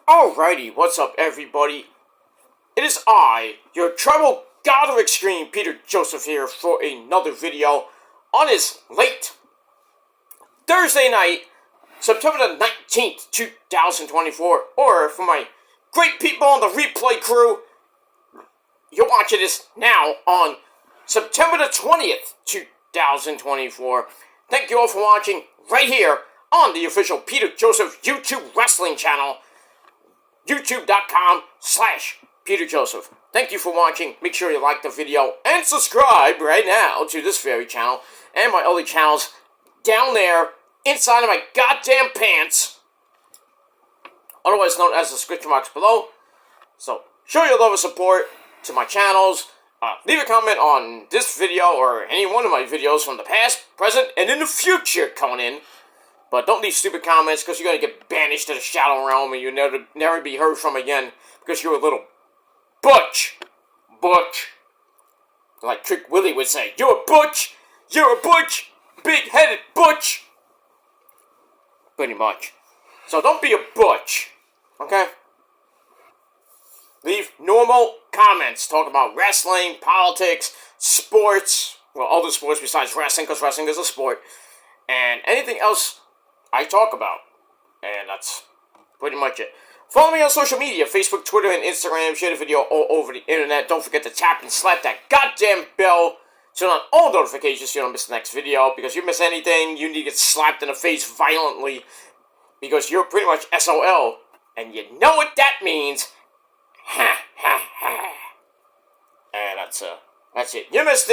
Alrighty, what's up everybody? It is I, your tribal god of extreme, Peter Joseph here for another video on this late Thursday night, September the 19th, 2024, or for my great people on the replay crew, you're watching this now on September the 20th, 2024. Thank you all for watching right here on the official Peter Joseph YouTube wrestling channel, youtube.com/Peter Joseph. Thank you for watching. Make sure you like the video and subscribe right now to this very channel and my other channels down there inside of my goddamn pants, otherwise known as the description box below. So show your love and support to my channels. Leave a comment on this video or any one of my videos from the past, present, and in the future coming in. But don't leave stupid comments, because you're going to get banished to the Shadow Realm and you'll never be heard from again, because you're a little butch. Butch. Like Trick Willie would say, you're a butch! You're a butch! Big-headed butch! Pretty much. So don't be a butch, okay? Leave normal comments. Talk about wrestling, politics, sports, well, other sports besides wrestling, because wrestling is a sport, and anything else I talk about. And that's pretty much it. Follow me on social media, Facebook, Twitter, and Instagram. Share the video all over the internet. Don't forget to tap and slap that goddamn bell. Turn on all notifications so you don't miss the next video. Because if you miss anything, you need to get slapped in the face violently. Because you're pretty much SOL. And you know what that means. Ha ha ha. And that's it. You missed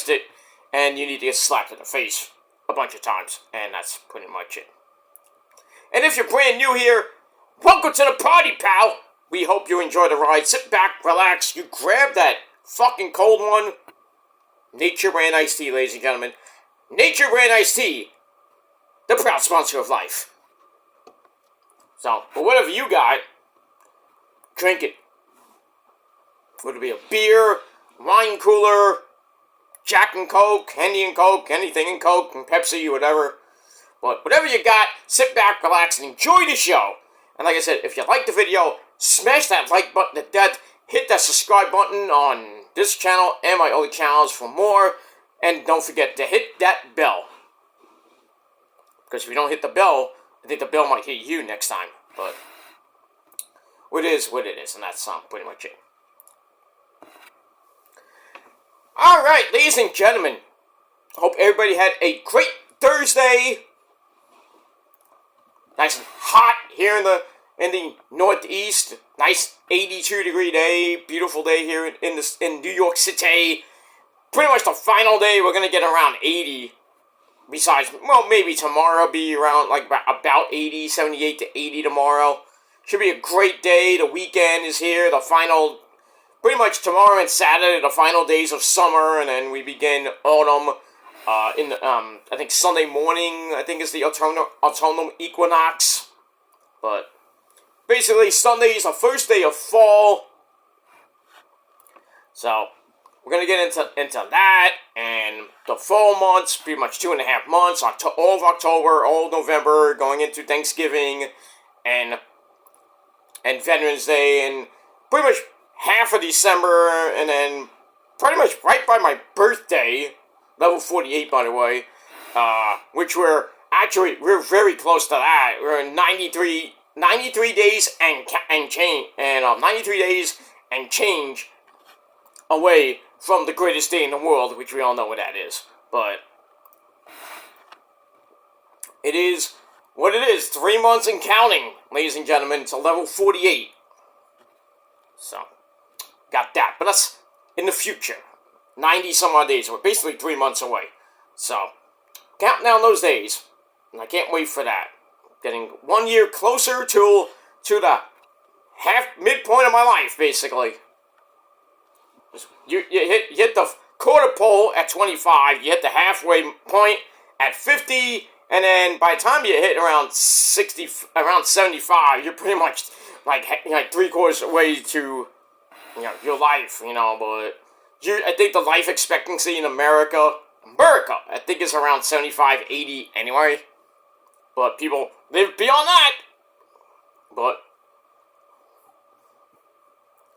it. And you need to get slapped in the face a bunch of times. And that's pretty much it. And if you're brand new here, welcome to the party, pal! We hope you enjoy the ride. Sit back, relax, you grab that fucking cold one. Nature Brand Iced Tea, ladies and gentlemen. Nature Brand Iced Tea, the proud sponsor of life. So, but whatever you got, drink it. Would it be a beer, wine cooler, Jack and Coke, Henny and Coke, anything in Coke, and Pepsi, whatever. But whatever you got, sit back, relax, and enjoy the show. And like I said, if you like the video, smash that like button to death. Hit that subscribe button on this channel and my other channels for more. And don't forget to hit that bell. Because if you don't hit the bell, I think the bell might hit you next time. But it is what it is, and that's pretty much it. Alright, ladies and gentlemen. Hope everybody had a great Thursday. Nice and hot here in the Northeast. Nice 82-degree day. Beautiful day here in New York City. Pretty much the final day we're gonna get around 80. Besides, well, maybe tomorrow be around like about 80, 78 to 80 tomorrow. Should be a great day. The weekend is here. The final, pretty much tomorrow and Saturday, the final days of summer, and then we begin autumn. I think Sunday morning, I think is the autumnal equinox. But basically, Sunday is the first day of fall. So we're gonna get into that, and the fall months, pretty much 2.5 months. All of October, all of November, going into Thanksgiving, and Veterans Day, and pretty much half of December, and then pretty much right by my birthday. Level 48, by the way, which we're very close to that. We're 93 days and change, and 93 days and change away from the greatest day in the world, which we all know what that is. But it is what it is. 3 months and counting, ladies and gentlemen. It's a level 48. So, got that. But that's in the future. 90 some odd days. We're basically 3 months away. So, counting down those days. And I can't wait for that. Getting 1 year closer to the midpoint of my life, basically. You hit the quarter pole at 25. You hit the halfway point at 50. And then by the time you hit around 75, you're pretty much like 3/4 of the way to your life, but I think the life expectancy in America, I think is around 75, 80 anyway. But people live beyond that. But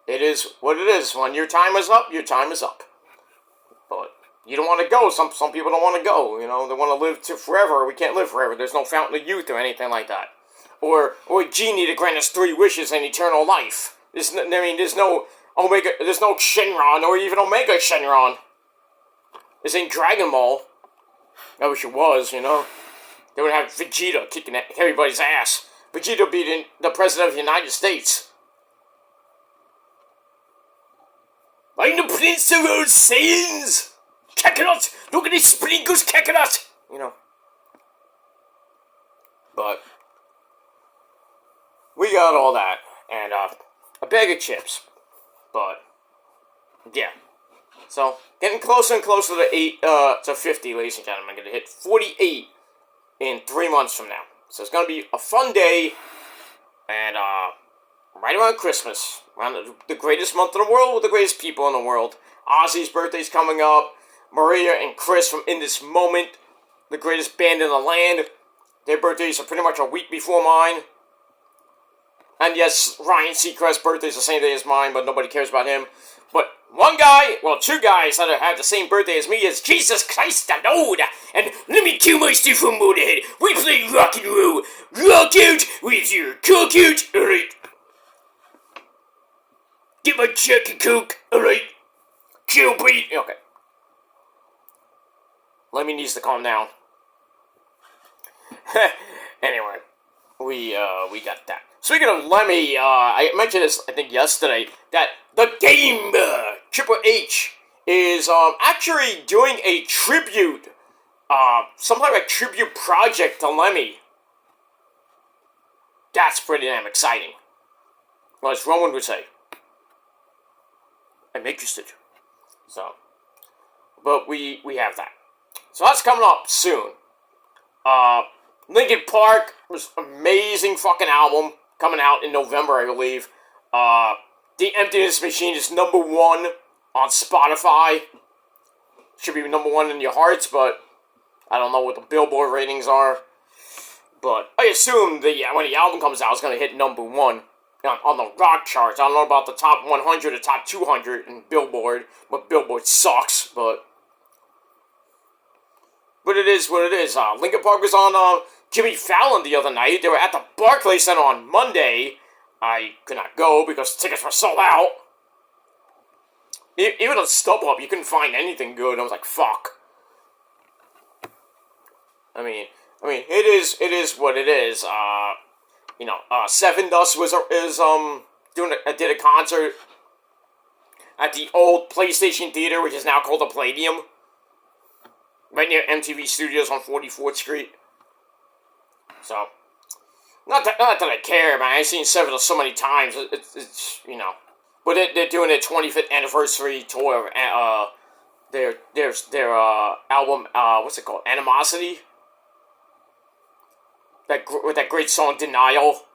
it is what it is. When your time is up, your time is up. But you don't want to go. Some people don't want to go. You know, they want to live to forever. We can't live forever. There's no fountain of youth or anything like that. Or a genie to grant us 3 wishes and eternal life. There's no Omega. There's no Shenron or even Omega Shenron. This ain't Dragon Ball. I wish it was. You know, they would have Vegeta kicking everybody's ass. Vegeta beating the president of the United States. I'm the Prince of all Saiyans! Kakarot! Look at these sprinkles, Kakarot! You know. But we got all that. And a bag of chips. But yeah. So getting closer and closer to 50, ladies and gentlemen. I'm gonna hit 48 in 3 months from now. So it's gonna be a fun day. And right around Christmas, around the greatest month in the world with the greatest people in the world. Ozzy's birthday's coming up. Maria and Chris from In This Moment, the greatest band in the land. Their birthdays are pretty much a week before mine. And yes, Ryan Seacrest's birthday's the same day as mine, but nobody cares about him. But one guy, well, 2 guys that have the same birthday as me is Jesus Christ the Lord. And let me kill my stiff from Motorhead. We play rock and roll. Rock out with your coke out. Alright. Get my check of coke. Alright. Kill beat. Okay. Lemmy needs to calm down. Anyway, we got that. Speaking of Lemmy, I mentioned this, I think, yesterday, that the game, Triple H, is actually doing a tribute, some type of tribute project to Lemmy. That's pretty damn exciting. Well, as Roman would say. I'm interested. So, but we have that. So that's coming up soon. Linkin Park was an amazing fucking album coming out in November, I believe. The Emptiness Machine is #1 on Spotify. Should be #1 in your hearts, but I don't know what the Billboard ratings are. But I assume when the album comes out, it's going to hit #1 on the rock charts. I don't know about the top 100 or top 200 in Billboard, but Billboard sucks, but it is what it is. Linkin Park was on Jimmy Fallon the other night. They were at the Barclays Center on Monday. I could not go because tickets were sold out. Even on StubHub, you couldn't find anything good. I was like, fuck. I mean, it is what it is. Seven Dust did a concert at the old PlayStation Theater, which is now called the Palladium, right near MTV Studios on 44th Street. So, not that I care, man. I've seen Seven Dust so many times. It's but they're doing their 25th anniversary tour. Their album, what's it called? Animosity. With that great song Denial,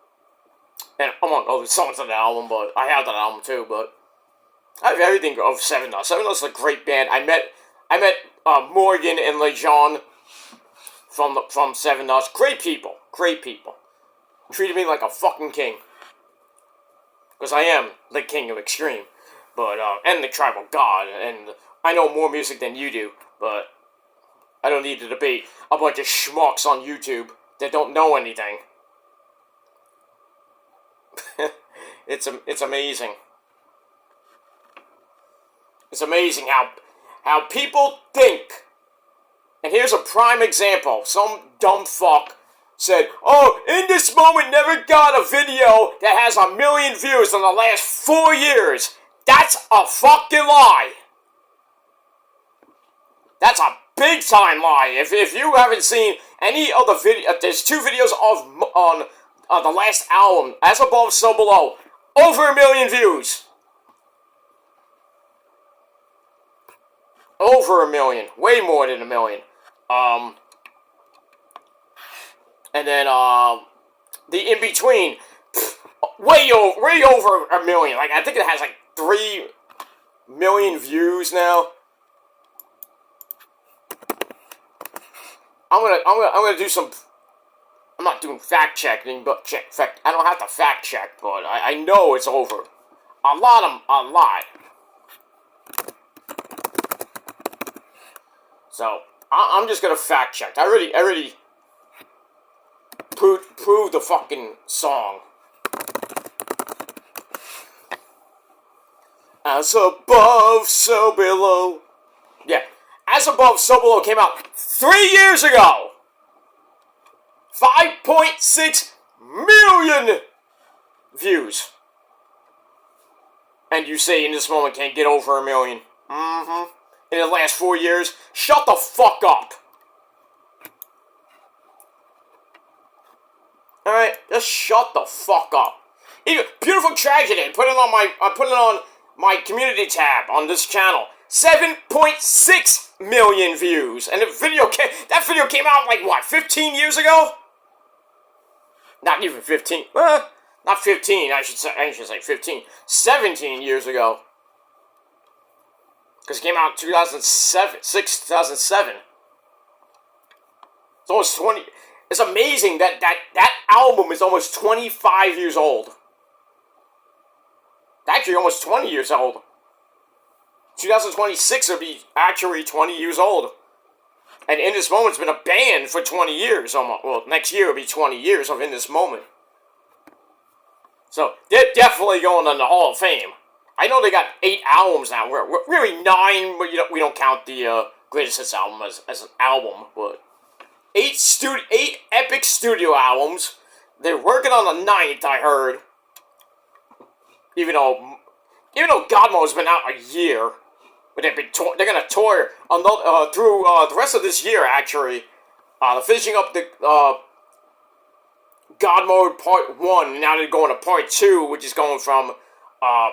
and among other songs on the album, but I have that album too. But I have everything of Seven Dust. Seven Dust is a great band. I met Morgan and Lejean from Seven Dust. Great people. Treated me like a fucking king, because I am the king of extreme, but and the tribal god. And I know more music than you do, but I don't need to debate a bunch of schmucks on YouTube that don't know anything. It's amazing. It's amazing how people think. And here's a prime example. Some dumb fuck said, "Oh, In This Moment never got a video that has 1 million views in the last 4 years." That's a fucking lie. That's a big time lie. If you haven't seen any of the video, there's 2 videos on the last album, As Above, So Below, over 1 million views. Over 1 million, way more than 1 million. And then the In Between, way over 1 million. Like, I think it has like 3 million views now. I'm gonna do some. I'm not doing fact checking, but I don't have to fact check, but I know it's over. A lot. So, I'm just gonna fact check. I already proved the fucking song. As above, so below. Yeah. As Above, So Below came out 3 years ago. 5.6 million views. And you say In This Moment can't get over 1 million. Mm-hmm. In the last 4 years? Shut the fuck up. Alright, just shut the fuck up. Even Beautiful Tragedy, I put it on my community tab on this channel. 7.6 million views. And that video came out like what, 15 years ago? Not even 15. Not 15, I should say 15. 17 years ago. Because it came out in 2007. It's almost 20. It's amazing that album is almost 25 years old. It's actually almost 20 years old. 2026 will be actually 20 years old. And In This Moment's been a band for 20 years. Almost. Well, next year will be 20 years of In This Moment. So, they're definitely going in the Hall of Fame. I know they got 8 albums now. We're really 9, but we don't count the Greatest Hits album as an album. But 8 epic studio albums. They're working on the 9th, I heard. Even though God Mode's been out a year. But they're gonna tour through the rest of this year. Actually, they're finishing up the God Mode Part 1. Now they're going to Part 2, which is going from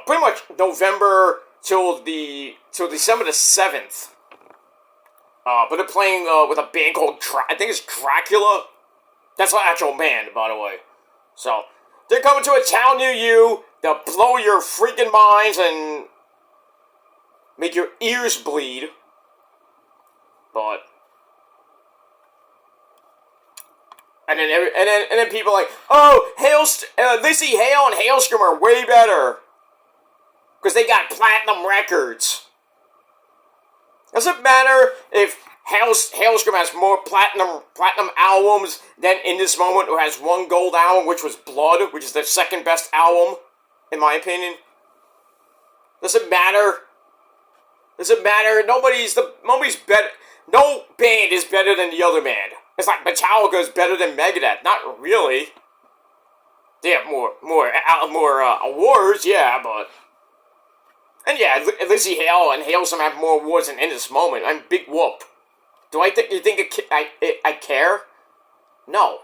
pretty much November till December the 7th. But they're playing with a band called I think it's Dracula. That's an actual band, by the way. So they're coming to a town near you. They'll blow your freaking minds and make your ears bleed. But and then people are like, oh, Lizzie Hale and Hailstorm are way better because they got platinum records. Does it matter if Hailstorm has more platinum albums than In This Moment, who has 1 gold album, which was Blood, which is their second best album, in my opinion? Does it matter? Does it matter? Nobody's better. No band is better than the other band. It's like Metallica is better than Megadeth. Not really. They have more awards, yeah, but. And yeah, Lizzie Hale and Hailstorm have more awards than In This Moment. I'm big whoop. Do you think I care? No.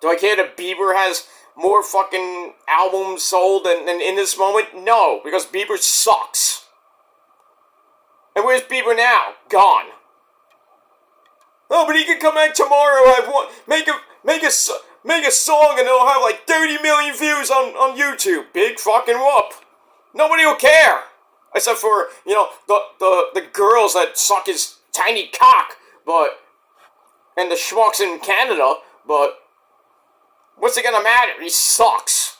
Do I care that Bieber has more fucking albums sold than In This Moment? No, because Bieber sucks. And where's Bieber now? Gone. Oh, but he can come back tomorrow. Make a song and it'll have like 30 million views on YouTube. Big fucking whoop. Nobody will care. Except for, the girls that suck his tiny cock, and the schmucks in Canada, but what's it gonna matter? He sucks.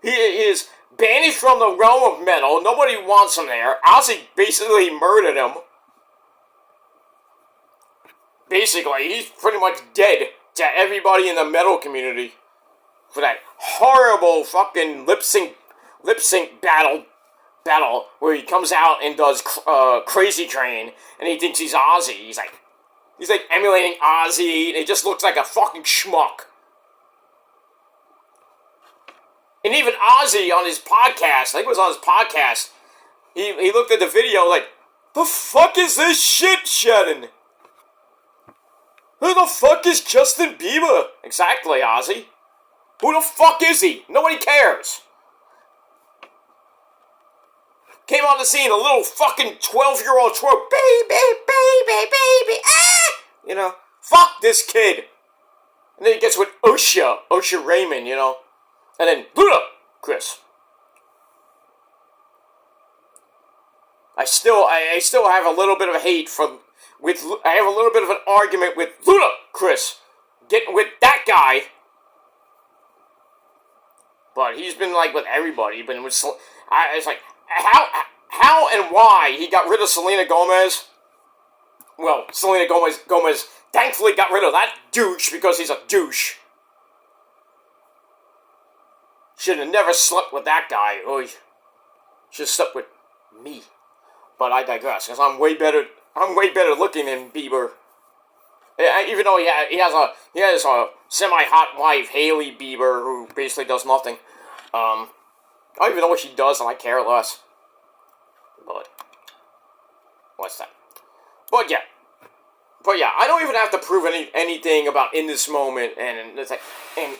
He is banished from the realm of metal. Nobody wants him there. Ozzy basically murdered him. Basically, he's pretty much dead to everybody in the metal community for that horrible fucking lip sync battle where he comes out and does Crazy Train and he thinks he's Ozzy. He's like emulating Ozzy and he just looks like a fucking schmuck. And even Ozzy on his podcast, I think it was on his podcast, he looked at the video like, the fuck is this shit, Shannon? Who the fuck is Justin Bieber? Exactly, Ozzy. Who the fuck is he? Nobody cares. Came on the scene, a little fucking 12-year-old twerp. Baby, ah! Fuck this kid. And then he gets with Osha Raymond, And then, Chris. I still have a little bit of hate I have a little bit of an argument with Chris. Getting with that guy. But he's been, like, with everybody. But it's like, how and why he got rid of Selena Gomez? Well, Selena Gomez thankfully got rid of that douche because he's a douche. Should have never slept with that guy. Oy. Should have slept with me. But I digress, because I'm way better looking than Bieber. Even though he has a semi-hot wife, Hailey Bieber, who basically does nothing. I don't even know what she does, and I care less. But what's that? But yeah, I don't even have to prove anything about In This Moment and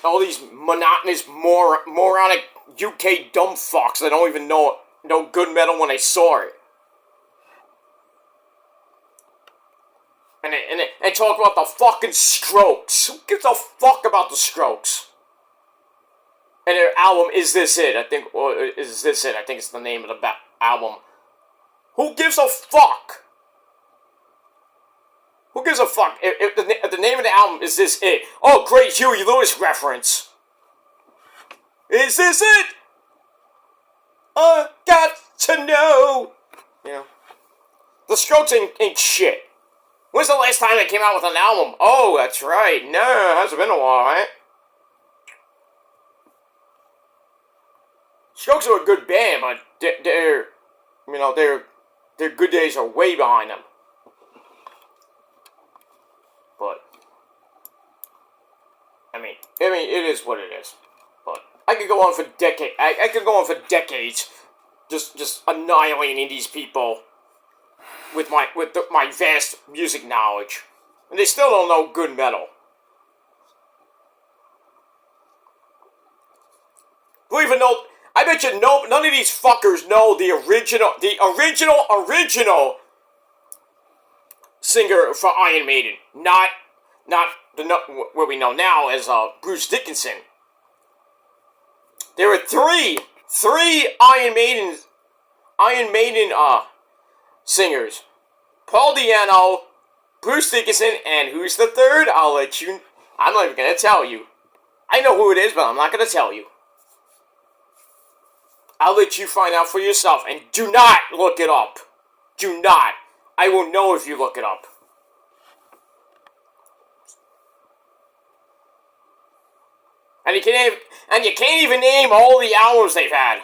all these monotonous, moronic UK dumb fucks that don't even know good metal when they saw it. And talk about the fucking Strokes. Who gives a fuck about the Strokes? And their album, Is This It? I think it's the name of the album. Who gives a fuck? Who gives a fuck? If the name of the album is This It? Oh, great Huey Lewis reference. Is this it? I got to know. You know, the Strokes ain't shit. When's the last time they came out with an album? Oh, that's right. No, it hasn't been a while, right? Strokes are a good band, but their good days are way behind them. But I mean, it is what it is. But I could go on for decades. I could go on for decades, just annihilating these people with my vast music knowledge, and they still don't know good metal. Believe it or not, I bet you none of these fuckers know the original singer for Iron Maiden. Not what we know now as Bruce Dickinson. There were three Iron Maiden singers. Paul Di'Anno, Bruce Dickinson, and who's the third? I'm not even gonna tell you. I know who it is, but I'm not gonna tell you. I'll let you find out for yourself, and do not look it up. Do not. I will know if you look it up. And you can't even name all the albums they've had.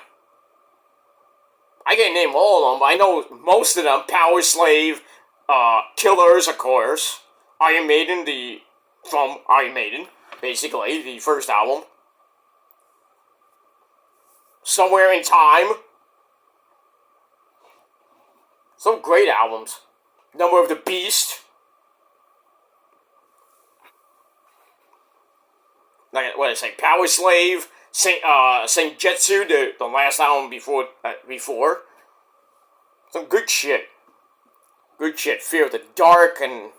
I can't name all of them, but I know most of them. Power Slave, Killers, of course. Iron Maiden, from Iron Maiden, basically, the first album. Somewhere in Time. Some great albums. Number of the Beast. Like, what did I say? Power Slave, Senjutsu, the last album before. Some good shit. Good shit. Fear of the Dark, and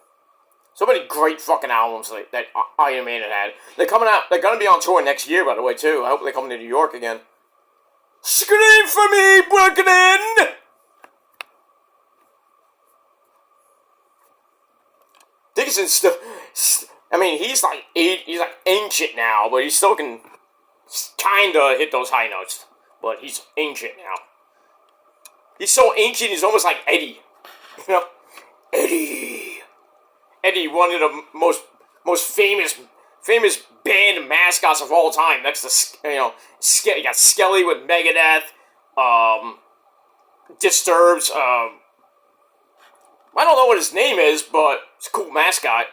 so many great fucking albums that Iron Maiden had. They're gonna be on tour next year, by the way, too. I hope they come to New York again. Scream for me, Brooklyn! Dickinson's still. I mean, he's like ancient now, but he still can kinda hit those high notes. But he's ancient now. He's so ancient, he's almost like Eddie. You know? Eddie, one of the most famous band mascots of all time. Next to, you got Skelly with Megadeth, Disturbs. I don't know what his name is, but it's a cool mascot.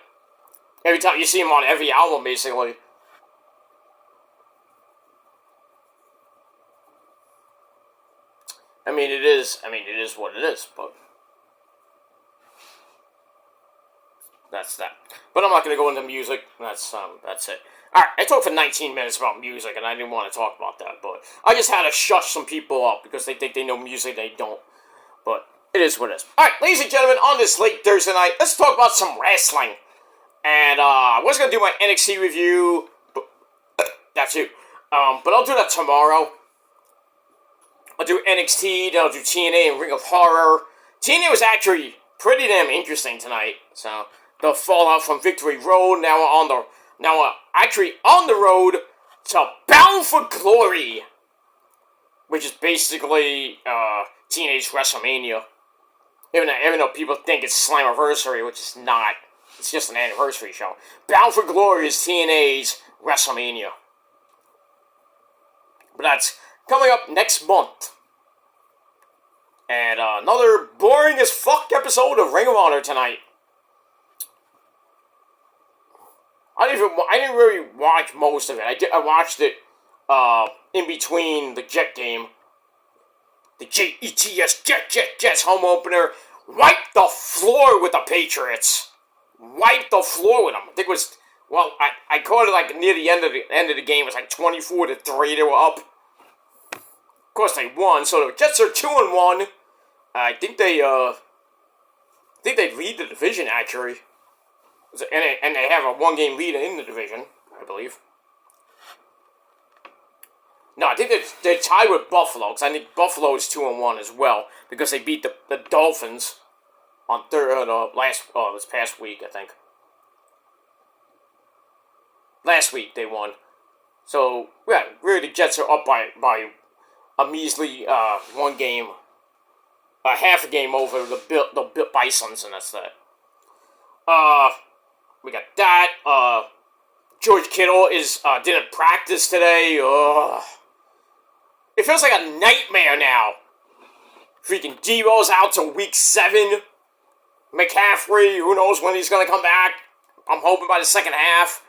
Every time you see him on every album, basically. I mean, it is what it is, but that's that. But I'm not going to go into music. That's it. Alright, I talked for 19 minutes about music, and I didn't want to talk about that, but I just had to shut some people up because they think they know music, they don't. But it is what it is. Alright, ladies and gentlemen, on this late Thursday night, let's talk about some wrestling. And I was going to do my NXT review, but that too. But I'll do that tomorrow. I'll do NXT, then I'll do TNA and Ring of Horror. TNA was actually pretty damn interesting tonight. So, the fallout from Victory Road, now we're actually on the road to Bound Bound for Glory, which is basically Teenage WrestleMania. Even though people think it's Slammiversary, which is not. It's just an anniversary show. Bound for Glory is TNA's WrestleMania. But that's coming up next month. And another boring as fuck episode of Ring of Honor tonight. I didn't really watch most of it. I watched it in between the Jet game. The Jets, Jets home opener. Wiped the floor with the Patriots. Wiped the floor with them. I think it was, well, I caught it like near the end of the game. It was like 24-3. They were up. Of course they won. So the Jets are 2-1. I think they lead the division actually. And they have a 1-game lead in the division, I believe. No, I think they're tied with Buffalo, because I think Buffalo is 2-1 as well, because they beat the Dolphins on this past week, I think. Last week they won. So, yeah, really the Jets are up by a measly 1 game, half a game over the Bisons, and that's that. We got that. George Kittle didn't practice today. It feels like a nightmare now. Freaking Debo's out till week 7. McCaffrey, who knows when he's going to come back. I'm hoping by the second half.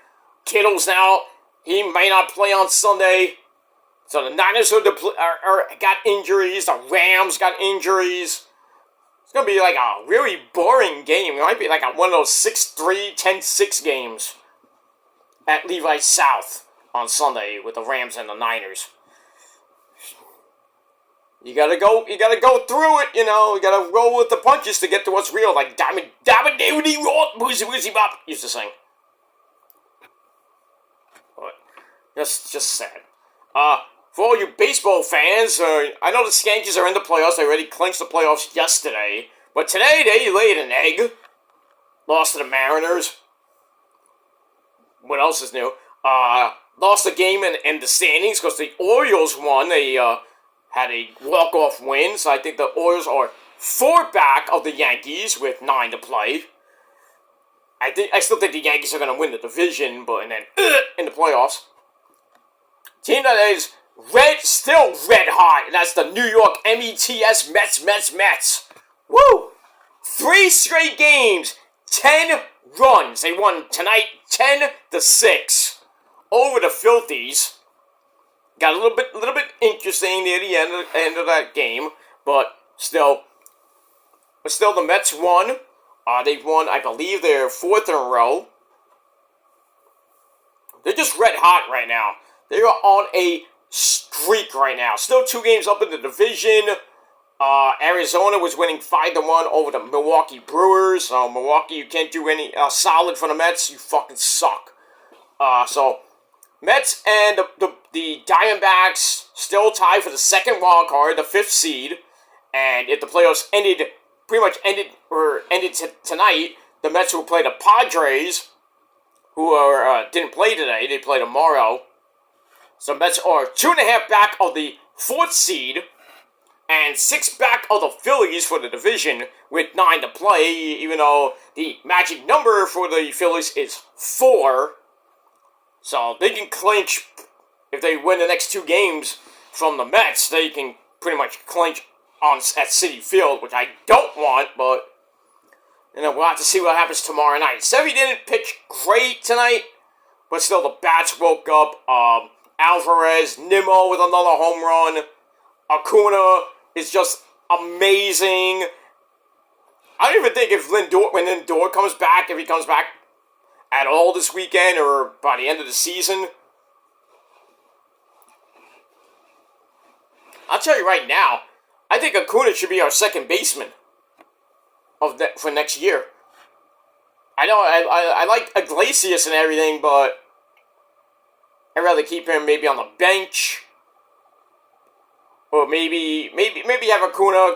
Kittle's now, he may not play on Sunday. So the Niners got injuries. The Rams got injuries. It's going to be like a really boring game. It might be like one of those 6-3, 10-6 games at Levi South on Sunday with the Rams and the Niners. You gotta go through it, you know. You gotta roll with the punches to get to what's real, like Diamond David Roth, Woozy Bop used to sing. But just sad. For all you baseball fans, I know the Skankies are in the playoffs. They already clinched the playoffs yesterday, but today they laid an egg. Lost to the Mariners. What else is new? Lost a game in the standings because the Orioles won. They had a walk-off win, so I think the Orioles are 4 back of the Yankees with 9 to play. I still think the Yankees are going to win the division, but and then in the playoffs. Team that is still red hot, and that's the New York Mets. Woo! 3 straight games, 10 runs. They won tonight 10-6 over the Filthies. Got a little bit interesting near the end of that game, but still the Mets won. They've won, I believe, their 4th in a row. They're just red hot right now. They are on a streak right now. Still 2 games up in the division. Arizona was winning 5-1 over the Milwaukee Brewers. So Milwaukee, you can't do any solid for the Mets. You fucking suck. So Mets and the Diamondbacks still tied for the 2nd wild card, the 5th seed. And if the playoffs ended tonight, the Mets will play the Padres, who didn't play today. They play tomorrow. So Mets are 2.5 back of the 4th seed and 6 back of the Phillies for the division with 9 to play, even though the magic number for the Phillies is 4. So they can clinch, if they win the next 2 games from the Mets, they can pretty much clinch at Citi Field, which I don't want, but we'll have to see what happens tomorrow night. Sevy didn't pitch great tonight, but still the bats woke up. Alvarez, Nimmo with another home run. Acuna is just amazing. I don't even think when Lindor comes back, if he comes back at all this weekend or by the end of the season. I'll tell you right now, I think Acuna should be our second baseman for next year. I know I like Iglesias and everything, but I'd rather keep him maybe on the bench, or maybe have Acuna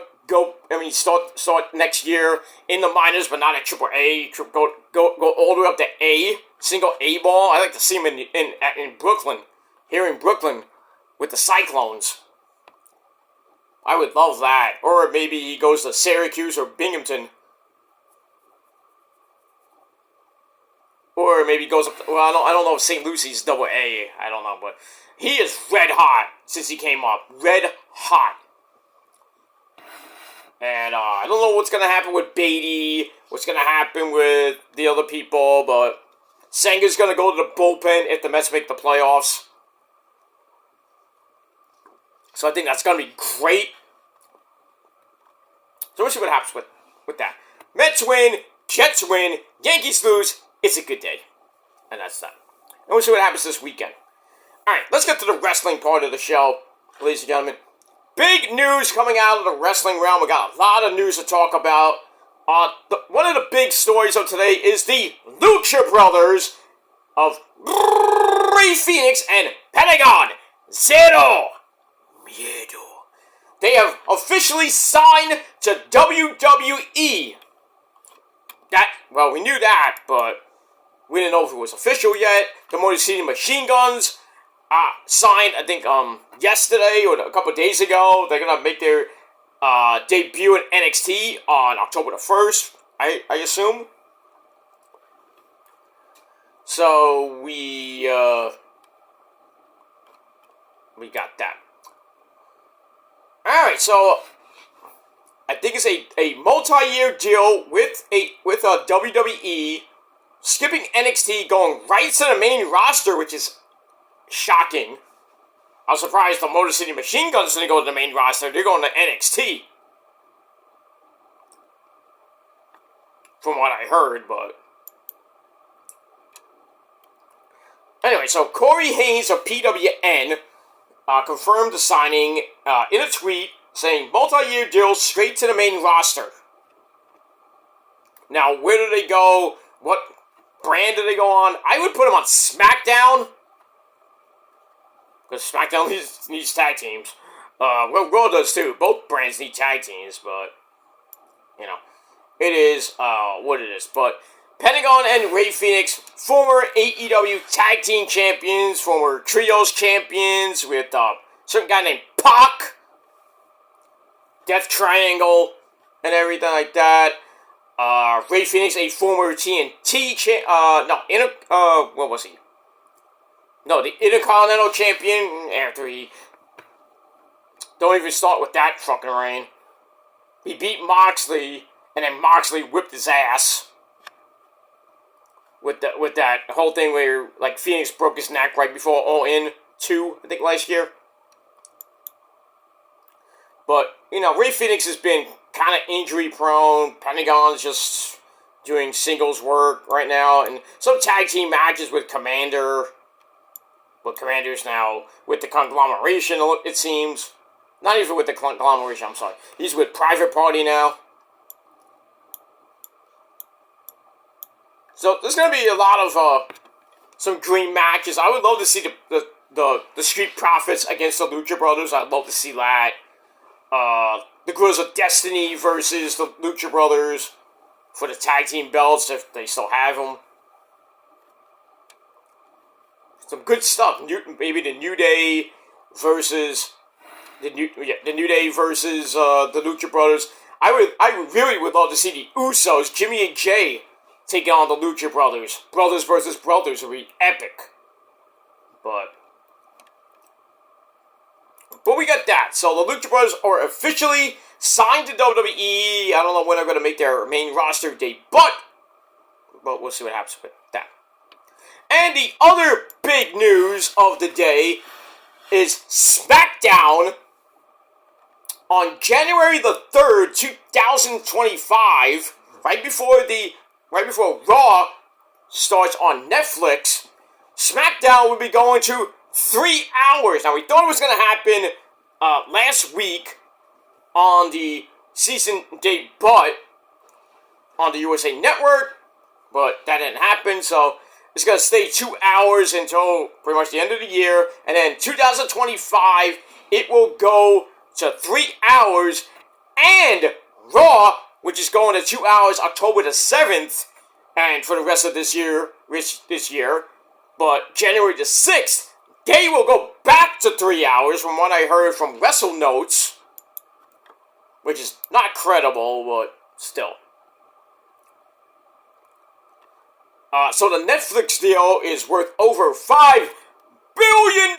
start next year in the minors, but not at AAA. Go all the way up to A, single A ball. I like to see him in Brooklyn here in Brooklyn with the Cyclones. I would love that. Or maybe he goes to Syracuse or Binghamton. Or maybe he goes up to, well, I don't know if St. Lucy's double A. I don't know, but he is red hot since he came up. Red hot. And I don't know what's going to happen with Beatty, what's going to happen with the other people, but Senga's going to go to the bullpen if the Mets make the playoffs. So I think that's going to be great. So we'll see what happens with that. Mets win, Jets win, Yankees lose. It's a good day. And that's that. And we'll see what happens this weekend. Alright, let's get to the wrestling part of the show, ladies and gentlemen. Big news coming out of the wrestling realm. We got a lot of news to talk about. One of the big stories of today is the Lucha Brothers of Rey Fénix and Pentagon Zero Miedo. They have officially signed to WWE. Well, we knew that, but we didn't know if it was official yet. The Motor City Machine Guns signed, I think, yesterday or a couple days ago. They're going to make their debut in NXT on October the 1st, I assume. So, we got that. Alright, so I think it's a multi-year deal with WWE, skipping NXT, going right to the main roster, which is shocking. I was surprised the Motor City Machine Guns didn't go to the main roster. They're going to NXT. From what I heard, but anyway, so Corey Haynes of PWN confirmed the signing in a tweet saying multi-year deal straight to the main roster. Now, where do they go? What brand do they go on? I would put them on Smackdown. Because Smackdown needs tag teams. Well, Raw does too. Both brands need tag teams, but, you know, it is what it is. But Pentagon and Rey Fénix, former AEW tag team champions, former trios champions with a certain guy named Pac, Death Triangle, and everything like that. Rey Fénix, a former TNT what was he? No, the Intercontinental Champion, after he... Don't even start with that fucking reign. He beat Moxley, and then Moxley whipped his ass. With that whole thing where, like, Fénix broke his neck right before All In 2, I think, last year. But, you know, Rey Fénix has been kind of injury-prone. Pentagon's just doing singles work right now. And some tag team matches with Commander. But Commander's now with the conglomeration, it seems. Not even with the conglomeration, I'm sorry. He's with Private Party now. So there's going to be a lot of some dream matches. I would love to see the Street Profits against the Lucha Brothers. I'd love to see that. The Guerrillas of Destiny versus the Lucha Brothers for the tag team belts, if they still have them. Some good stuff. Maybe the New Day versus the New Day versus the Lucha Brothers. I really would love to see the Usos, Jimmy and Jay, taking on the Lucha Brothers. Brothers versus brothers would be epic. But we got that. So the Lucha Brothers are officially signed to WWE. I don't know when they're going to make their main roster debut, but we'll see what happens with that. And the other big news of the day is Smackdown on January the 3rd, 2025, right before Raw starts on Netflix. Smackdown will be going to 3 hours. Now, we thought it was going to happen last week on the season debut on the USA Network, but that didn't happen, so it's going to stay 2 hours until pretty much the end of the year, and then 2025, it will go to 3 hours, and Raw, which is going to 2 hours October the 7th, and for the rest of this year, but January the 6th, they will go back to 3 hours from what I heard from Wrestle Notes, which is not credible, but still. So the Netflix deal is worth over $5 billion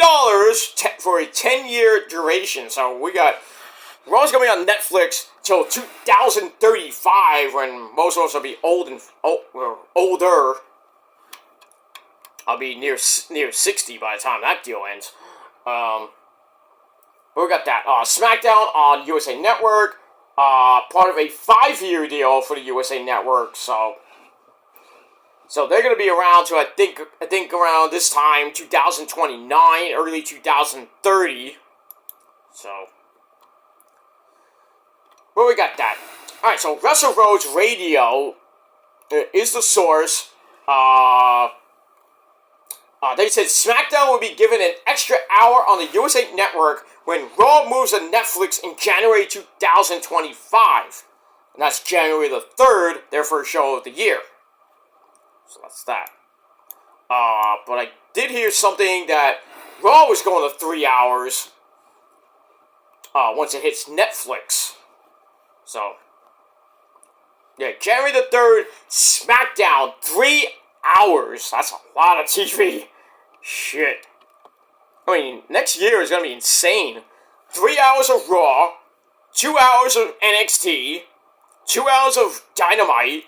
for a 10-year duration. So Raw's gonna be on Netflix till 2035, when most of us will be older. I'll be near 60 by the time that deal ends. But we got that. SmackDown on USA Network, part of a 5-year deal for the USA Network. So they're going to be around to I think around this time, 2029, early 2030. So, but we got that. All right. So Wrestle Bros Radio is the source. They said SmackDown will be given an extra hour on the USA Network when Raw moves to Netflix in January 2025. And that's January the 3rd, their first show of the year. So that's that. But I did hear something that Raw was going to 3 hours once it hits Netflix. So, yeah, January the 3rd, SmackDown, 3 hours. That's a lot of TV. Shit. I mean, next year is going to be insane. 3 hours of Raw, 2 hours of NXT, 2 hours of Dynamite,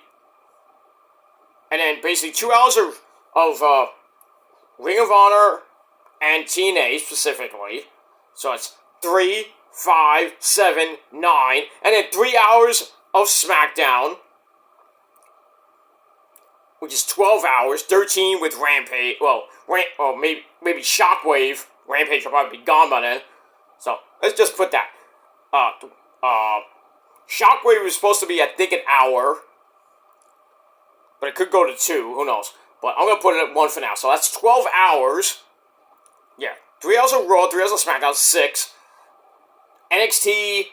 and then basically 2 hours of Ring of Honor and TNA specifically. So it's 3, 5, 7, 9, and then 3 hours of SmackDown, which is 12 hours, 13 with Rampage. Well, maybe Shockwave. Rampage will probably be gone by then. So let's just put that. Shockwave was supposed to be, I think, an hour, but it could go to 2. Who knows? But I'm gonna put it at 1 for now. So that's 12 hours. Yeah, 3 hours of Raw, 3 hours of SmackDown, 6. NXT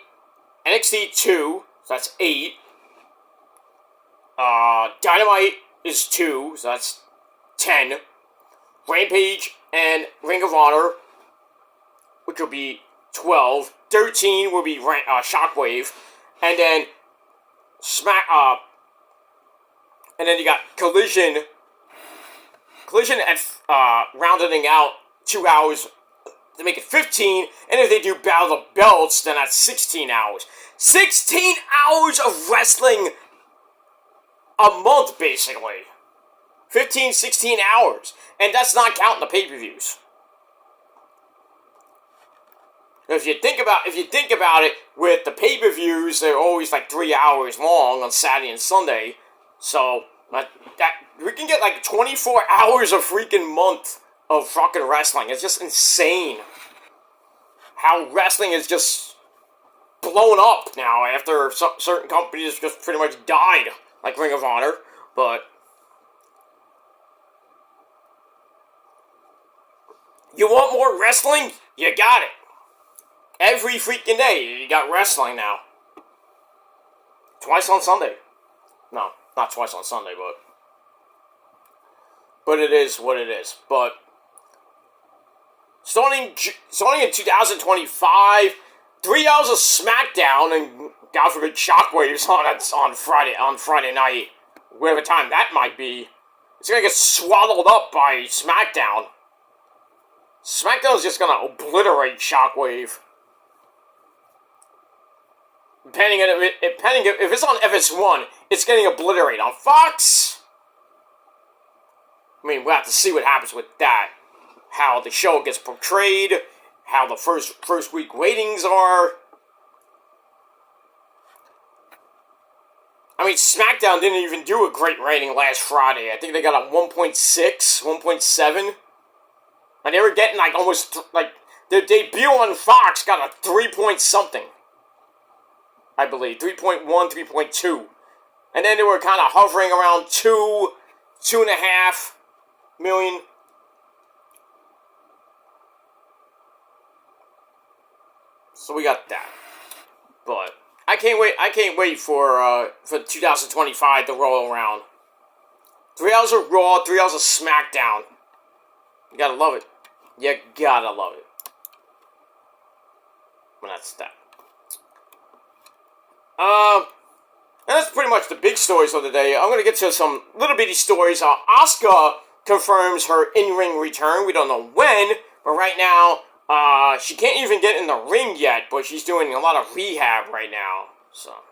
2, so that's 8. Dynamite is 2, so that's 10. Rampage and Ring of Honor, which will be 12. 13 will be Shockwave, and then and then you got Collision and rounding out 2 hours to make it 15, and if they do Battle of the Belts, then that's 16 hours. 16 hours of wrestling a month, basically. 15, 16 hours. And that's not counting the pay-per-views. If you think about it, with the pay-per-views, they're always like 3 hours long on Saturday and Sunday. So that we can get like 24 hours a freaking month of fucking wrestling. It's just insane how wrestling is just blown up now after certain companies just pretty much died, like Ring of Honor. But you want more wrestling? You got it. Every freaking day, you got wrestling now. Twice on Sunday. No, not twice on Sunday, but it is what it is. But starting in 2025, 3 hours of SmackDown and God forbid Shockwaves on Friday night, whatever time that might be. It's gonna get swallowed up by SmackDown. SmackDown's just gonna obliterate Shockwave. Depending if it's on FS1, it's getting obliterated. On Fox, I mean, we'll have to see what happens with that. How the show gets portrayed, how the first week ratings are. I mean, SmackDown didn't even do a great rating last Friday. I think they got a 1.6, 1.7. And they were getting like almost, like, their debut on Fox got a 3 point something. I believe. 3.1, 3.2. And then they were kind of hovering around 2.5 million. So we got that. But I can't wait for 2025 to roll around. 3 hours of Raw, 3 hours of SmackDown. You gotta love it. You gotta love it. Well, that's that. And that's pretty much the big stories of the day. I'm gonna get to some little bitty stories. Asuka confirms her in-ring return. We don't know when, but right now, she can't even get in the ring yet, but she's doing a lot of rehab right now, so.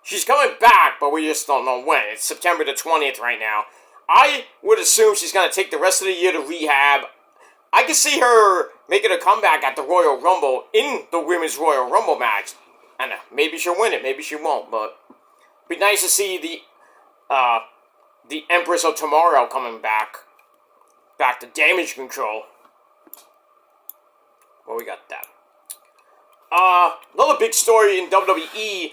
She's coming back, but we just don't know when. It's September the 20th right now. I would assume she's going to take the rest of the year to rehab. I can see her making a comeback at the Royal Rumble in the Women's Royal Rumble match. And maybe she'll win it, maybe she won't, but it'd be nice to see the Empress of Tomorrow coming back to Damage Control. Well, we got that. Another big story in WWE.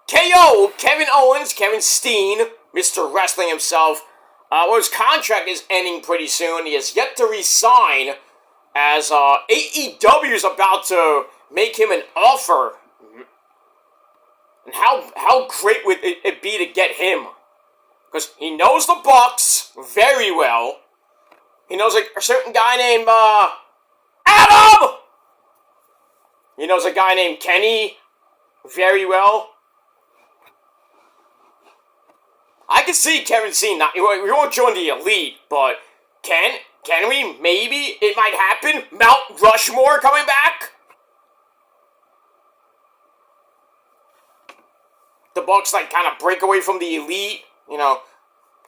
KO, Kevin Owens, Kevin Steen, Mr. Wrestling himself, his contract is ending pretty soon. He has yet to resign, as AEW is about to make him an offer. And how great would it be to get him? Because he knows the Bucks very well. He knows a certain guy named Adam! He knows a guy named Kenny very well. I can see Kevin Steen not. We won't join the Elite, but can we? Maybe it might happen. Mount Rushmore coming back. The Bucks like kind of break away from the Elite. You know,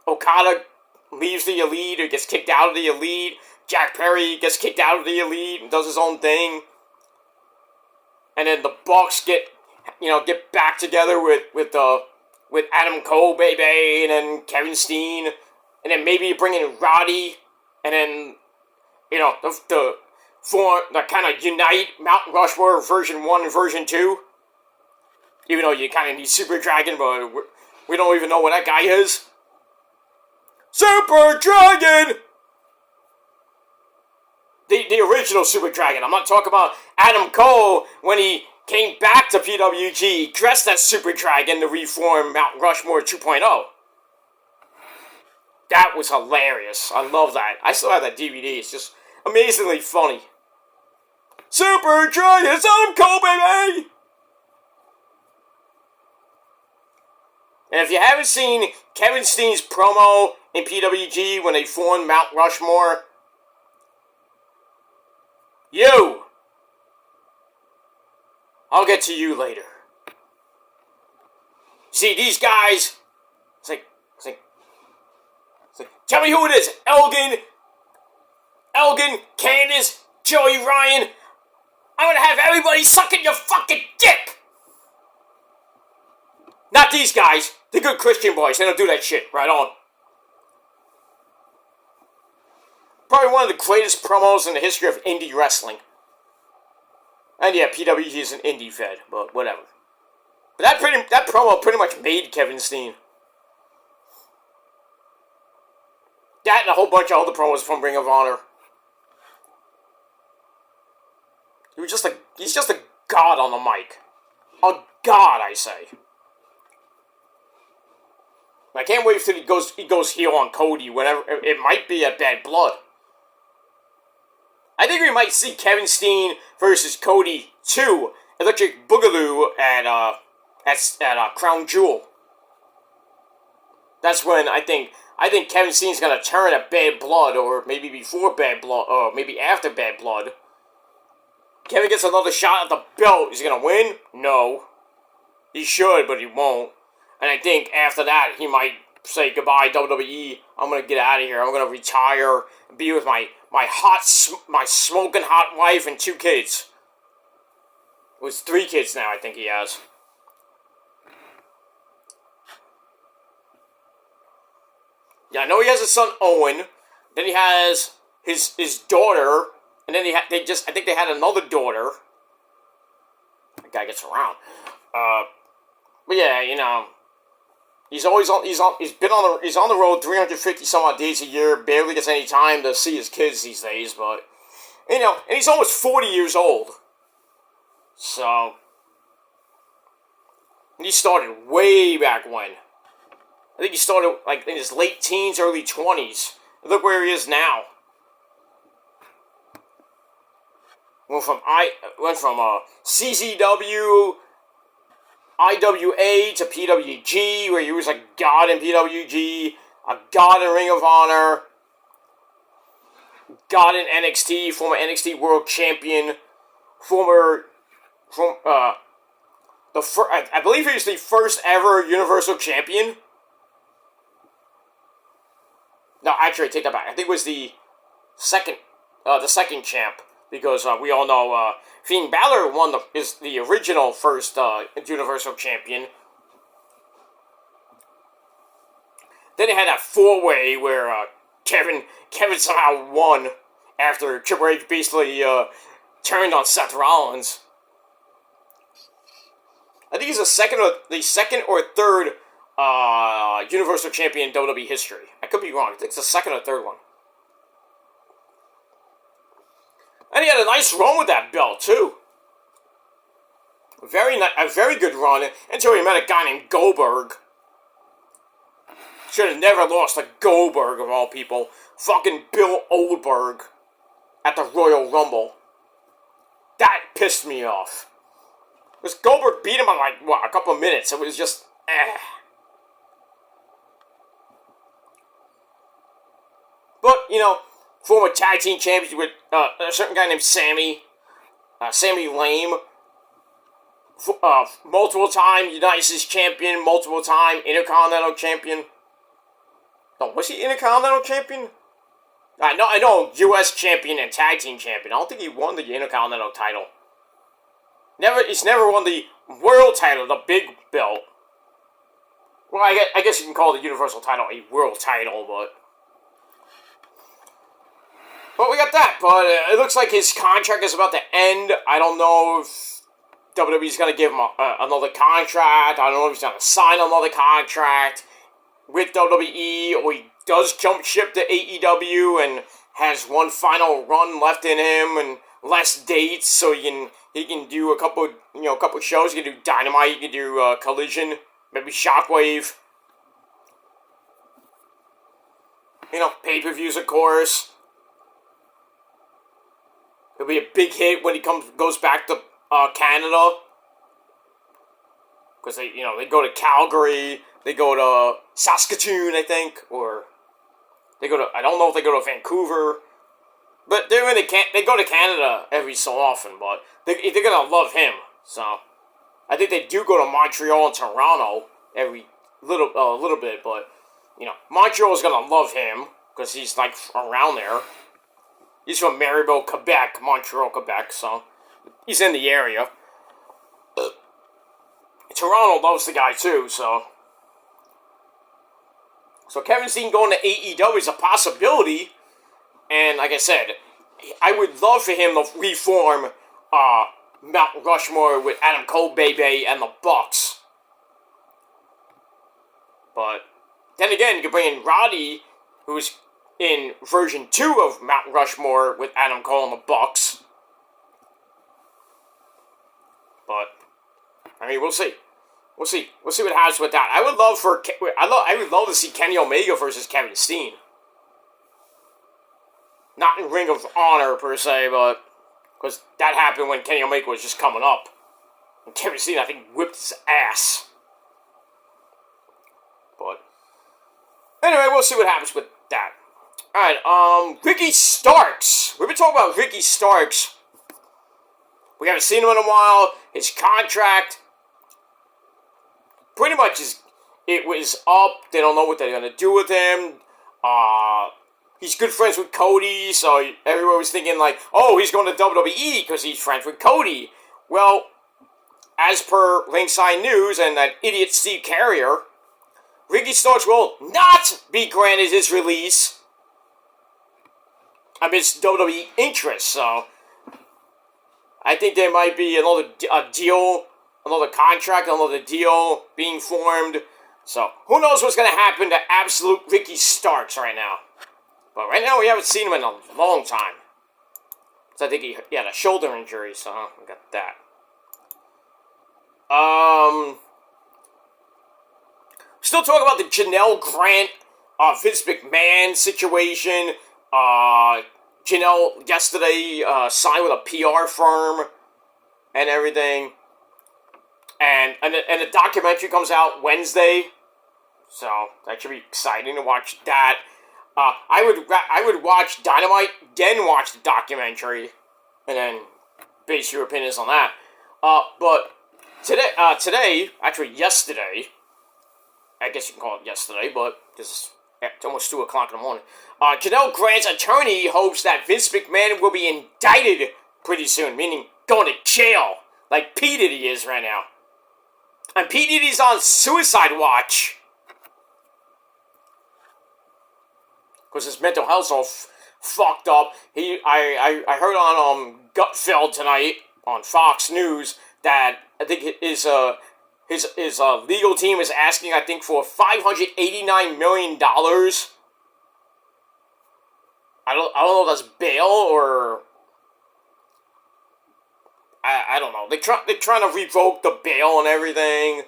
Okada leaves the Elite or gets kicked out of the Elite. Jack Perry gets kicked out of the Elite and does his own thing. And then the Bucks get back together with Adam Cole, baby, and then Kevin Steen, and then maybe you bring in Roddy, and then, the kind of unite Mount Rushmore version 1 and version 2. Even though you kind of need Super Dragon, but we don't even know what that guy is. Super Dragon! The original Super Dragon. I'm not talking about Adam Cole when he came back to PWG, dressed as Super Dragon to reform Mount Rushmore 2.0. That was hilarious. I love that. I still have that DVD. It's just amazingly funny. Super Dragon, it's Adam Cole, baby! And if you haven't seen Kevin Steen's promo in PWG when they formed Mount Rushmore, I'll get to you later. See, these guys, it's like, tell me who it is. Elgin, Candice, Joey Ryan. I'm gonna have everybody sucking your fucking dick. Not these guys. They're good Christian boys. They don't do that shit. Right on. Probably one of the greatest promos in the history of indie wrestling. And yeah, PWG is an indie fed, but whatever. But that promo pretty much made Kevin Steen. That and a whole bunch of other promos from Ring of Honor. He's just a god on the mic. A god, I say. I can't wait till he goes heel on Cody whenever. It might be at Bad Blood. I think we might see Kevin Steen versus Cody 2 Electric Boogaloo at Crown Jewel. That's when I think Kevin Steen's gonna turn at Bad Blood, or maybe before Bad Blood, or maybe after Bad Blood. Kevin gets another shot at the belt. Is he gonna win? No. He should, but he won't. And I think after that, he might say, goodbye, WWE. I'm going to get out of here. I'm going to retire and be with my smoking hot wife and 2 kids. It was 3 kids now, I think he has. Yeah, I know he has a son, Owen. Then he has his daughter. And then I think they had another daughter. That guy gets around. But yeah, he's on the road 350 some odd days a year, barely gets any time to see his kids these days, but and he's almost 40 years old. So he started way back when. I think he started like in his late teens, early 20s. Look where he is now. Went from CZW, IWA to PWG, where he was a god in PWG, a god in Ring of Honor, god in NXT, former NXT World Champion, I believe he was the first ever Universal Champion. No, actually, take that back. I think it was the second champ, because we all know Finn Balor is the original first Universal Champion. Then they had that 4-way where Kevin somehow won after Triple H basically turned on Seth Rollins. I think he's the second or third Universal Champion in WWE history. I could be wrong. I think it's the second or third one. And he had a nice run with that belt too. A very good run until he met a guy named Goldberg. Should have never lost to Goldberg of all people. Fucking Bill Oldberg at the Royal Rumble. That pissed me off. Because Goldberg beat him in a couple of minutes. It was just, But, former tag team champions with a certain guy named Sammy Lame. Multiple time United States champion, multiple time Intercontinental champion. No, was he Intercontinental champion? I know U.S. champion and tag team champion. I don't think he won the Intercontinental title. He's never won the world title, the big belt. Well, I guess you can call the Universal title a world title, but we got that. But it looks like his contract is about to end. I don't know if WWE's going to give him another contract. I don't know if he's going to sign another contract with WWE, or he does jump ship to AEW and has one final run left in him and less dates, so he can do a couple shows. He can do Dynamite, he can do Collision, maybe Shockwave. Pay-per-views, of course. It'll be a big hit when he goes back to Canada, because they go to Calgary, they go to Saskatoon, I think, or I don't know if they go to Vancouver, but they go to Canada every so often, but they're gonna love him. So I think they do go to Montreal and Toronto every little bit, but Montreal's gonna love him because he's around there. He's from Marieville, Quebec, Montreal, Quebec, so he's in the area. Toronto loves the guy too, so Kevin Steen going to AEW is a possibility, and like I said, I would love for him to reform Mount Rushmore with Adam Cole, Bebe, and the Bucks. But then again, you can bring in Roddy, who's in version 2 of Mount Rushmore with Adam Cole and the Bucks. But we'll see. We'll see what happens with that. I would love to see Kenny Omega versus Kevin Steen. Not in Ring of Honor per se, but because that happened when Kenny Omega was just coming up, and Kevin Steen, I think, whipped his ass. But anyway, we'll see what happens with that. Alright, Ricky Starks. We've been talking about Ricky Starks. We haven't seen him in a while. His contract pretty much it was up. They don't know what they're going to do with him. He's good friends with Cody, so everyone was thinking he's going to WWE because he's friends with Cody. Well, as per Ringside News and that idiot Steve Carrier, Ricky Starks will not be granted his release amidst WWE interest, so I think there might be another contract, another deal being formed. So, who knows what's going to happen to absolute Ricky Starks right now. But right now, we haven't seen him in a long time. So I think he had a shoulder injury, so we got that. Still talking about the Janelle Grant, Vince McMahon situation. Janelle yesterday signed with a PR firm and everything. And the documentary comes out Wednesday. So that should be exciting to watch that. I would watch Dynamite, then watch the documentary, and then base your opinions on that. But today, actually yesterday, I guess you can call it yesterday, but this is almost 2 o'clock in the morning. Janelle Grant's attorney hopes that Vince McMahon will be indicted pretty soon, meaning going to jail, like P. Diddy is right now. And P. Diddy's on suicide watch. Because his mental health's all fucked up. I heard on Gutfeld tonight on Fox News that I think his legal team is asking, I think, for $589 million. I don't know if that's bail or I don't know. They're trying to revoke the bail and everything.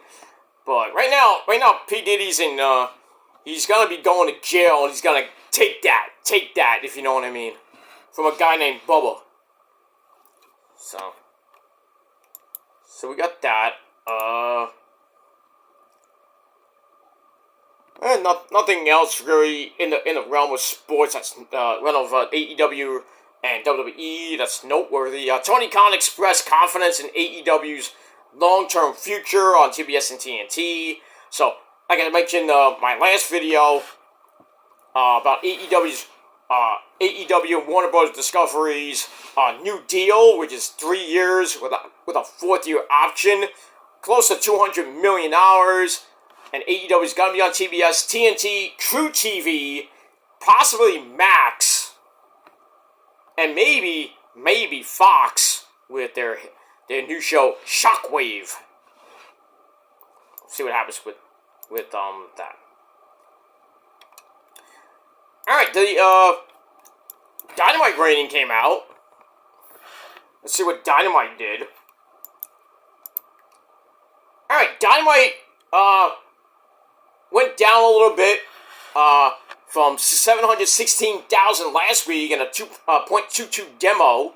But right now, P. Diddy's in. He's gonna be going to jail, and he's gonna take that, if you know what I mean, from a guy named Bubba. So we got that. Nothing else really in the realm of sports that's realm of AEW and WWE that's noteworthy. Tony Khan expressed confidence in AEW's long-term future on TBS and TNT. So, like I mentioned my last video about AEW's AEW and Warner Bros. Discovery's new deal, which is 3 years with a 4th-year option, close to $200 million. And AEW is going to be on TBS, TNT, True TV, possibly Max, and maybe Fox with their new show Shockwave. See what happens with that. All right, the Dynamite rating came out. Let's see what Dynamite did. All right, Dynamite went down a little bit from 716,000 last week in a 2.22 demo.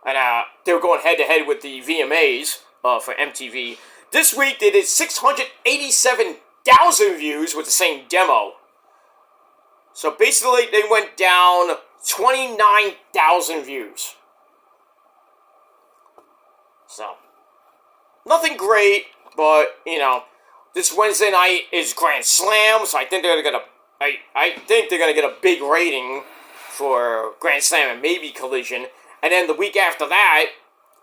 And they were going head-to-head with the VMAs for MTV. This week, they did 687,000 views with the same demo. So basically, they went down 29,000 views. So, nothing great, but, you know, this Wednesday night is Grand Slam, so I think they're gonna get a big rating for Grand Slam and maybe Collision. And then the week after that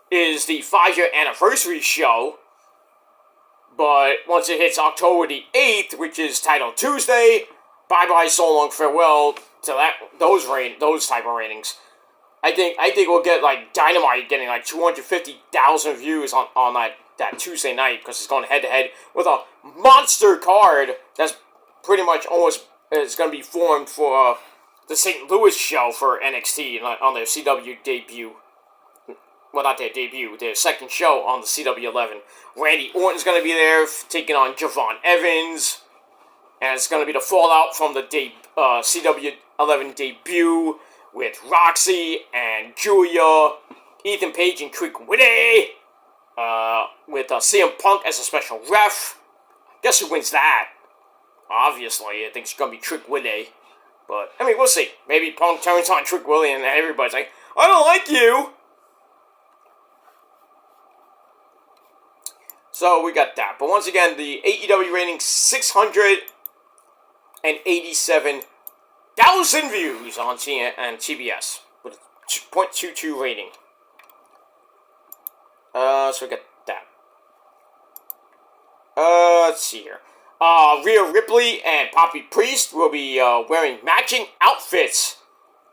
is the 5-year anniversary show. But once it hits October the 8th, which is Title Tuesday, bye-bye, so long, farewell to those type of ratings. I think we'll get like Dynamite getting like 250,000 views on that Tuesday night because it's going head-to-head with a monster card that's pretty much almost is going to be formed for the St. Louis show for NXT on their CW debut. Well, not their debut, their second show on the CW11. Randy Orton's going to be there taking on Javon Evans. And it's going to be the fallout from the CW11 debut with Roxy and Julia, Ethan Page and Trick Willie, with CM Punk as a special ref. Guess who wins that? Obviously, I think it's going to be Trick Willie. But, I mean, we'll see. Maybe Punk turns on Trick Willie and everybody's like, I don't like you! So, we got that. But once again, the AEW rating, 687,000 views on TBS with a 2.22 rating. So we got that. Let's see here. Rhea Ripley and Poppy Priest will be wearing matching outfits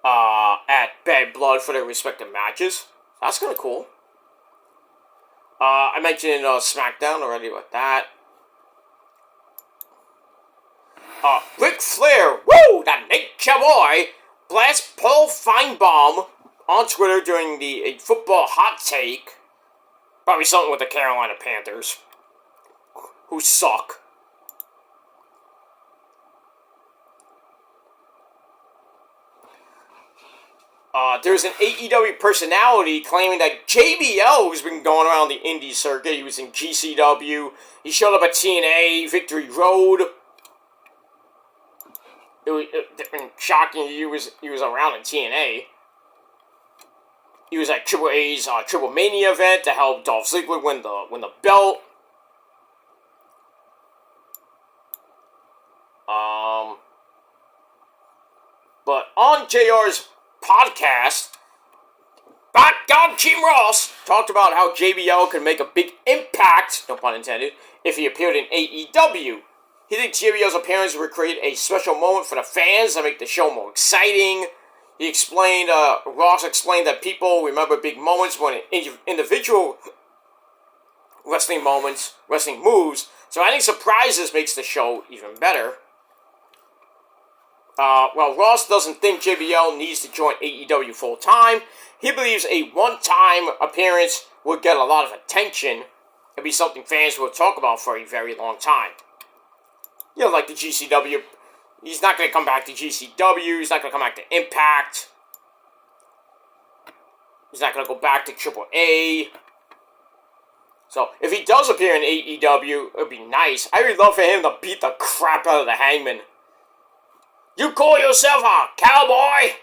at Bad Blood for their respective matches. That's kind of cool. I mentioned Smackdown already about that. Ric Flair, woo, that Nature Boy, blasts Paul Feinbaum on Twitter during a football hot take. Probably something with the Carolina Panthers, who suck. There's an AEW personality claiming that JBL has been going around the indie circuit. He was in GCW. He showed up at TNA, Victory Road. It was shocking. He was around in TNA. He was at Triple A's Triple Mania event to help Dolph Ziggler win the belt. But on JR's podcast, Smackdown Team Ross talked about how JBL could make a big impact, no pun intended, if he appeared in AEW. He thinks JBL's appearance would create a special moment for the fans to make the show more exciting. He explained, Ross explained that people remember big moments when individual wrestling moves, so adding surprises makes the show even better. Well, Ross doesn't think JBL needs to join AEW full-time. He believes a one-time appearance would get a lot of attention and be something fans will talk about for a very long time. You know, like the GCW. He's not going to come back to GCW. He's not going to come back to Impact. He's not going to go back to Triple A. So, if he does appear in AEW, it would be nice. I would love for him to beat the crap out of the Hangman. You call yourself a cowboy?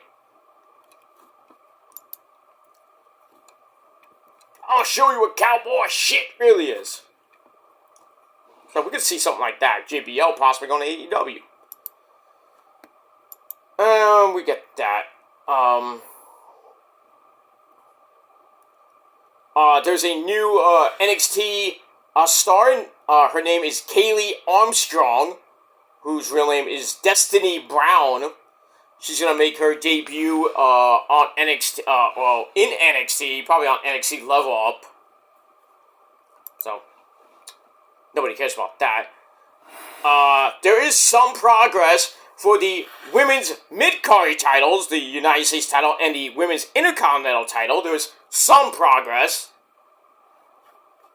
I'll show you what cowboy shit really is. So we could see something like that. JBL possibly going to AEW. We get that. There's a new NXT star. Her name is Kaylee Armstrong, whose real name is Destiny Brown. She's gonna make her debut on NXT. In NXT, probably on NXT Level Up. So nobody cares about that. There is some progress for the women's mid-card titles, the United States title and the women's Intercontinental title. There's some progress.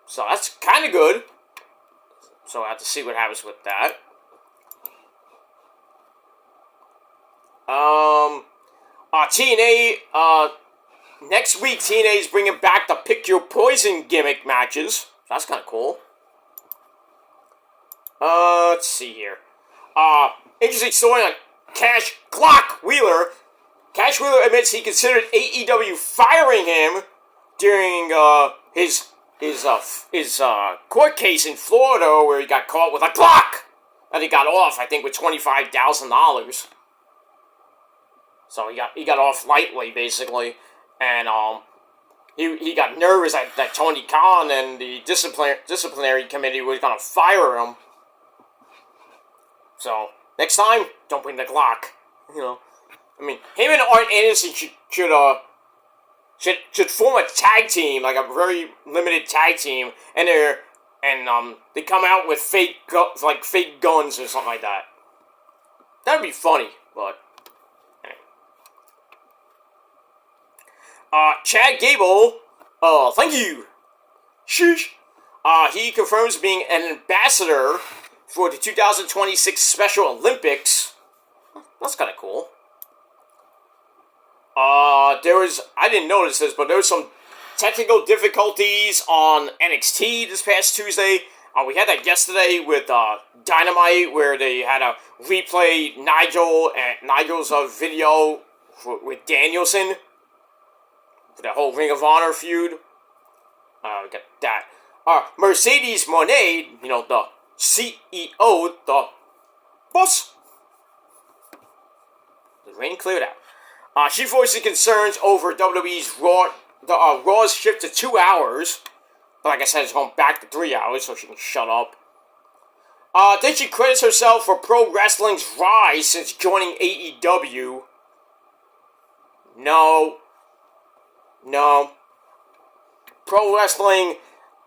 So that's kind of good. So I have to see what happens with that. TNA, next week TNA is bringing back the Pick Your Poison gimmick matches. That's kind of cool. Let's see here. Interesting story on Cash Clock Wheeler. Cash Wheeler admits he considered AEW firing him during his court case in Florida, where he got caught with a clock, and he got off, I think, with $25,000. So he got off lightly, basically, and he got nervous that Tony Khan and the disciplinary committee was gonna fire him. So next time, don't bring the Glock. You know, I mean, him and Arn Anderson should form a tag team, like a very limited tag team, and they come out with fake guns or something like that. That'd be funny, but. Chad Gable, thank you. Sheesh. He confirms being an ambassador for the 2026 Special Olympics. That's kind of cool. I didn't notice this, but there was some technical difficulties on NXT this past Tuesday. We had that yesterday with Dynamite, where they had to replay Nigel's video with Danielson for the whole Ring of Honor feud. We got that. Mercedes Moné, you know, the CEO, the boss. The rain cleared out. She voiced concerns over WWE's Raw's shift to 2 hours. But like I said, it's going back to 3 hours, so she can shut up. Then she credits herself for pro wrestling's rise since joining AEW. No. Pro wrestling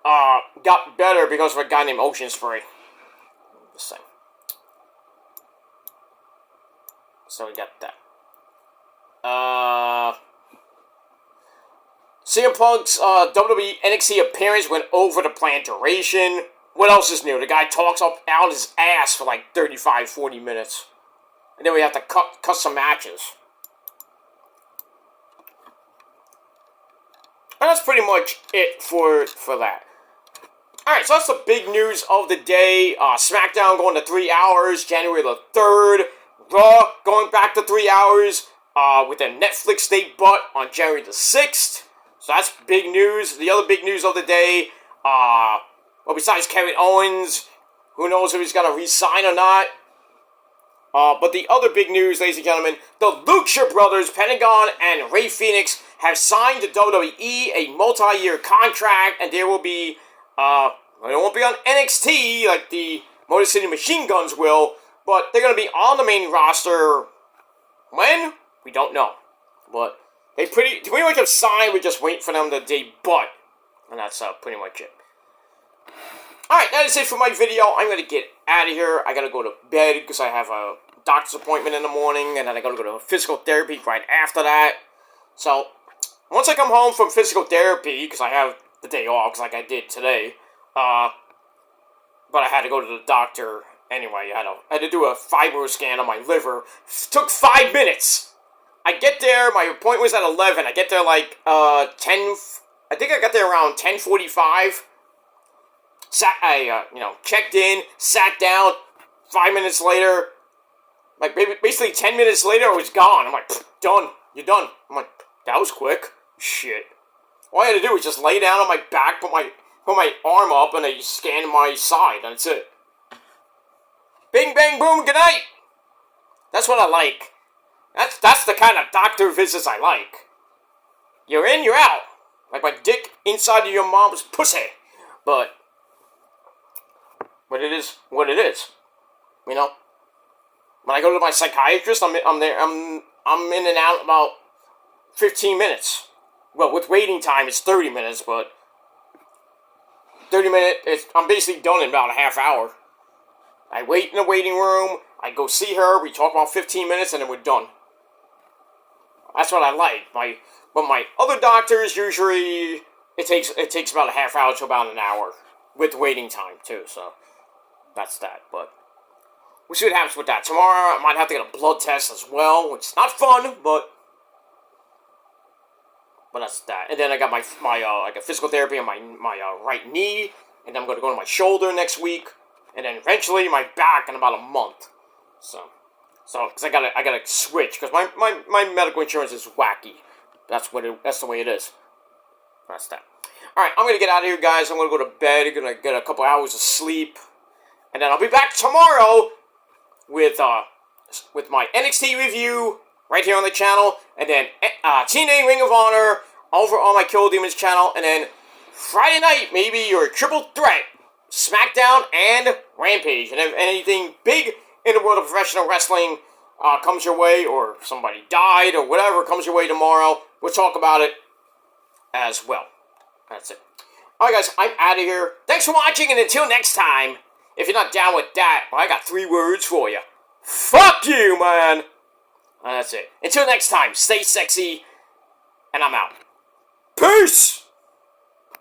got better because of a guy named Ocean Spray. Just saying. So we got that. CM Punk's WWE NXT appearance went over the planned duration. What else is new? The guy talks up out his ass for like 35-40 minutes. And then we have to cut some matches. And that's pretty much it for that. Alright, so that's the big news of the day. Smackdown going to 3 hours, January the 3rd. Raw going back to 3 hours with a Netflix debut on January the 6th. So that's big news. The other big news of the day, well, besides Kevin Owens, who knows if he's going to re-sign or not. But the other big news, ladies and gentlemen, the Lucha Brothers, Pentagon and Rey Fenix, have signed to WWE a multi-year contract, and there will be, they won't be on NXT like the Motor City Machine Guns will, but they're going to be on the main roster. When? We don't know. But they pretty much have signed, we just wait for them to debut. And that's pretty much it. Alright, that is it for my video. I'm going to get out of here. I got to go to bed because I have a doctor's appointment in the morning, and then I got to go to physical therapy right after that. So, once I come home from physical therapy, because I have the day off, like I did today, but I had to go to the doctor anyway. I had to do a fibro scan on my liver. It took 5 minutes. I get there, my appointment was at 11. I get there like 10, I think I got there around 10:45. Checked in, sat down. 5 minutes later, like basically 10 minutes later, I was gone. I'm like, done. You're done. I'm like, that was quick. Shit. All I had to do was just lay down on my back, put my arm up, and they scanned my side. That's it. Bing, bang, boom, good night. That's what I like. That's the kind of doctor visits I like. You're in, you're out. Like my dick inside of your mom's pussy. But it is what it is. You know? When I go to my psychiatrist, I'm in and out about 15 minutes. Well, with waiting time, it's 30 minutes, but 30 minutes, I'm basically done in about a half hour. I wait in the waiting room, I go see her, we talk about 15 minutes, and then we're done. That's what I like. But my other doctors, usually, it takes about a half hour to about an hour, with waiting time, too, so that's that, but we'll see what happens with that. Tomorrow, I might have to get a blood test as well, which is not fun, but that's that. And then I got my I got physical therapy on my right knee, and then I'm going to go to my shoulder next week, and then eventually my back in about a month. So because I gotta switch, because my medical insurance is wacky. That's the way it is. That's that. All right, I'm gonna get out of here, guys. I'm gonna go to bed. I'm gonna get a couple hours of sleep, and then I'll be back tomorrow with my NXT review right here on the channel, and then TNA Ring of Honor over on my Kill Demons channel, and then Friday night, maybe your triple threat, Smackdown and Rampage, and if anything big in the world of professional wrestling comes your way, or somebody died, or whatever comes your way tomorrow, we'll talk about it as well. That's it. Alright guys, I'm out of here. Thanks for watching, and until next time, if you're not down with that, well, I got 3 words for you. Fuck you, man! That's it. Until next time, stay sexy, and I'm out. Peace!